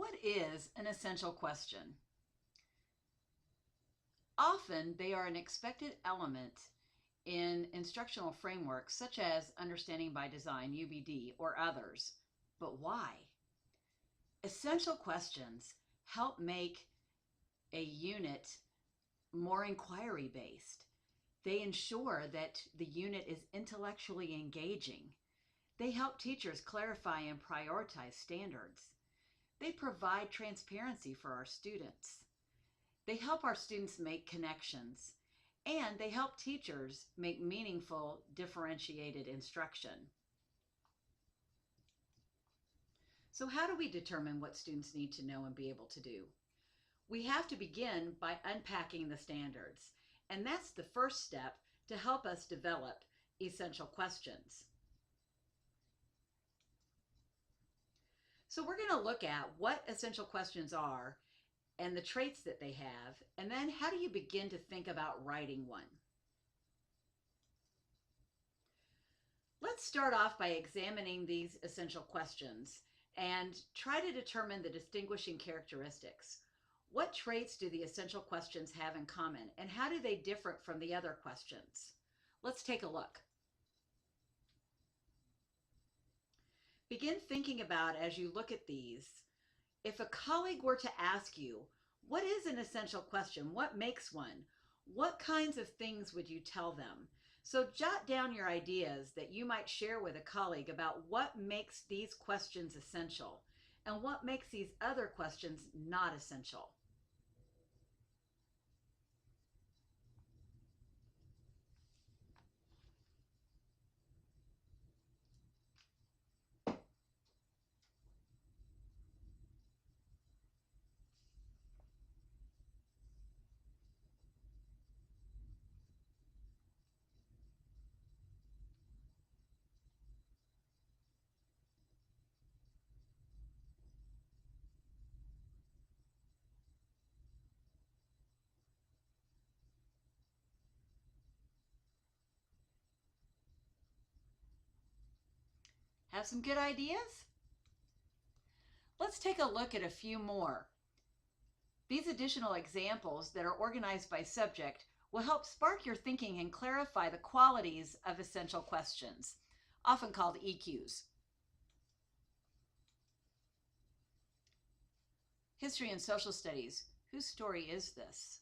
What is an essential question? Often they are an expected element in instructional frameworks such as Understanding by Design, UBD, or others. But why? Essential questions help make a unit more inquiry-based. They ensure that the unit is intellectually engaging. They help teachers clarify and prioritize standards. They provide transparency for our students. They help our students make connections, and they help teachers make meaningful, differentiated instruction. So how do we determine what students need to know and be able to do? We have to begin by unpacking the standards, and that's the first step to help us develop essential questions. So we're going to look at what essential questions are and the traits that they have, and then how do you begin to think about writing one? Let's start off by examining these essential questions and try to determine the distinguishing characteristics. What traits do the essential questions have in common, and how do they differ from the other questions? Let's take a look. Begin thinking about, as you look at these, if a colleague were to ask you, what is an essential question? What makes one? What kinds of things would you tell them? So jot down your ideas that you might share with a colleague about what makes these questions essential and what makes these other questions not essential. Have some good ideas? Let's take a look at a few more. These additional examples that are organized by subject will help spark your thinking and clarify the qualities of essential questions, often called EQs. History and social studies. Whose story is this?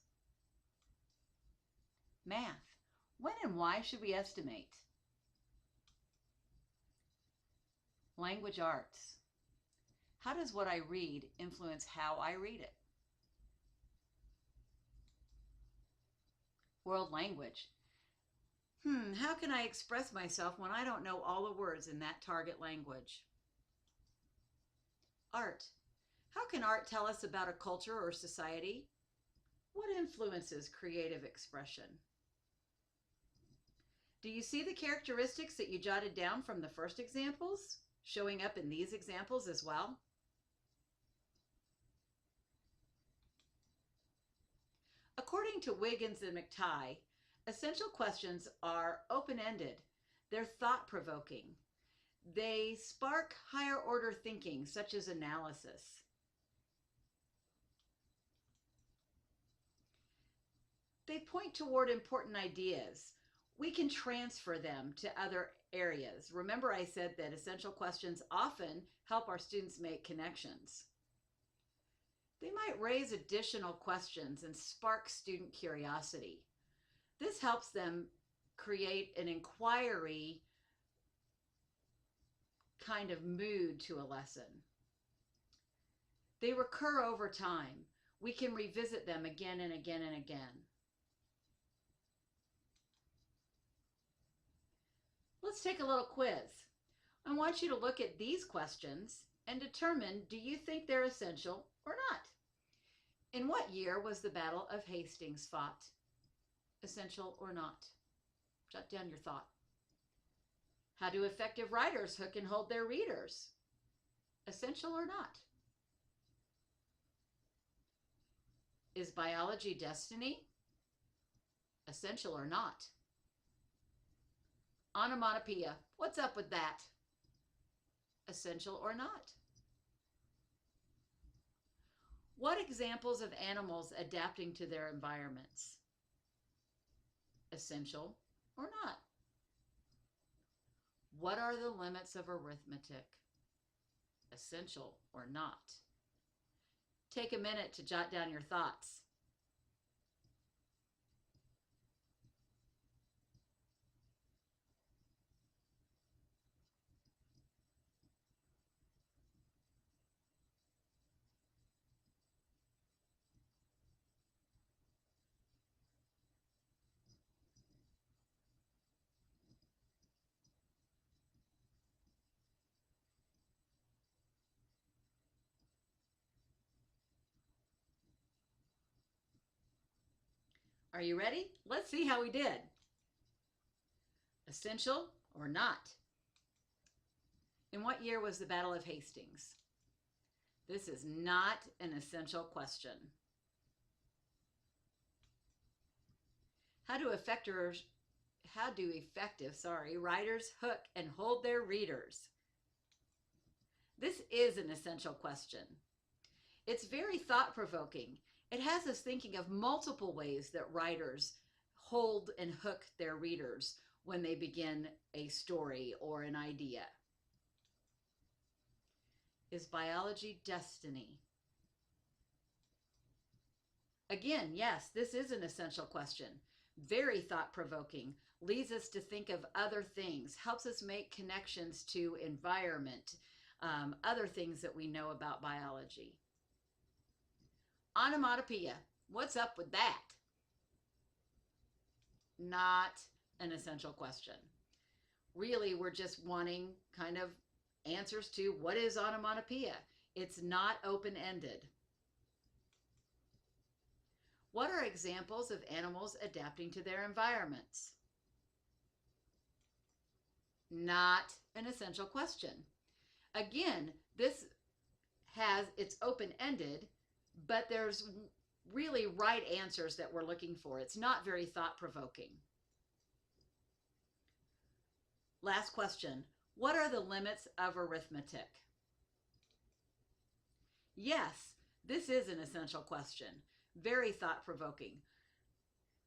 Math. When and why should we estimate? Language arts. How does what I read influence how I read it? World language. How can I express myself when I don't know all the words in that target language? Art. How can art tell us about a culture or society? What influences creative expression? Do you see the characteristics that you jotted down from the first examples showing up in these examples as well? According to Wiggins and McTighe, essential questions are open-ended. They're thought-provoking. They spark higher order thinking, such as analysis. They point toward important ideas. We can transfer them to other areas. Remember, I said that essential questions often help our students make connections. They might raise additional questions and spark student curiosity. This helps them create an inquiry kind of mood to a lesson. They recur over time. We can revisit them again and again and again. Let's take a little quiz. I want you to look at these questions and determine, do you think they're essential or not? In what year was the Battle of Hastings fought? Essential or not? Jot down your thought. How do effective writers hook and hold their readers? Essential or not? Is biology destiny? Essential or not? Onomatopoeia, what's up with that? Essential or not? What examples of animals adapting to their environments? Essential or not? What are the limits of arithmetic? Essential or not? Take a minute to jot down your thoughts. Are you ready? Let's see how we did. Essential or not? In what year was the Battle of Hastings? This is not an essential question. How do effective writers hook and hold their readers? This is an essential question. It's very thought-provoking. It has us thinking of multiple ways that writers hold and hook their readers when they begin a story or an idea. Is biology destiny? Again, yes, this is an essential question. Very thought-provoking, leads us to think of other things, helps us make connections to environment, other things that we know about biology. Onomatopoeia, what's up with that? Not an essential question. Really, we're just wanting kind of answers to what is onomatopoeia. It's not open-ended. What are examples of animals adapting to their environments? Not an essential question. Again, it's open-ended, but there's really right answers that we're looking for. It's not very thought-provoking. Last question. What are the limits of arithmetic? Yes, this is an essential question. Very thought-provoking.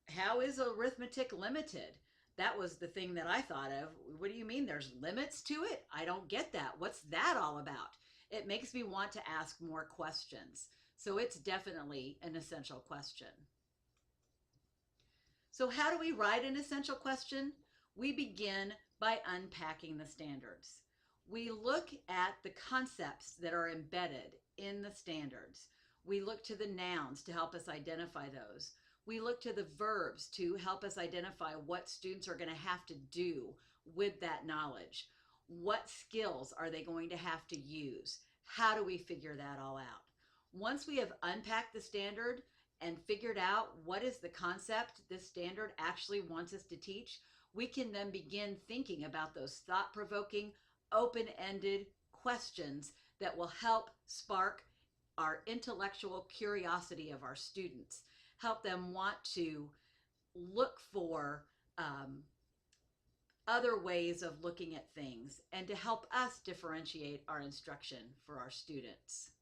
How is arithmetic limited? That was the thing that I thought of. What do you mean there's limits to it? I don't get that. What's that all about? It makes me want to ask more questions. So it's definitely an essential question. So how do we write an essential question? We begin by unpacking the standards. We look at the concepts that are embedded in the standards. We look to the nouns to help us identify those. We look to the verbs to help us identify what students are going to have to do with that knowledge. What skills are they going to have to use? How do we figure that all out? Once we have unpacked the standard and figured out what is the concept this standard actually wants us to teach, we can then begin thinking about those thought-provoking, open-ended questions that will help spark our intellectual curiosity of our students, help them want to look for other ways of looking at things, and to help us differentiate our instruction for our students.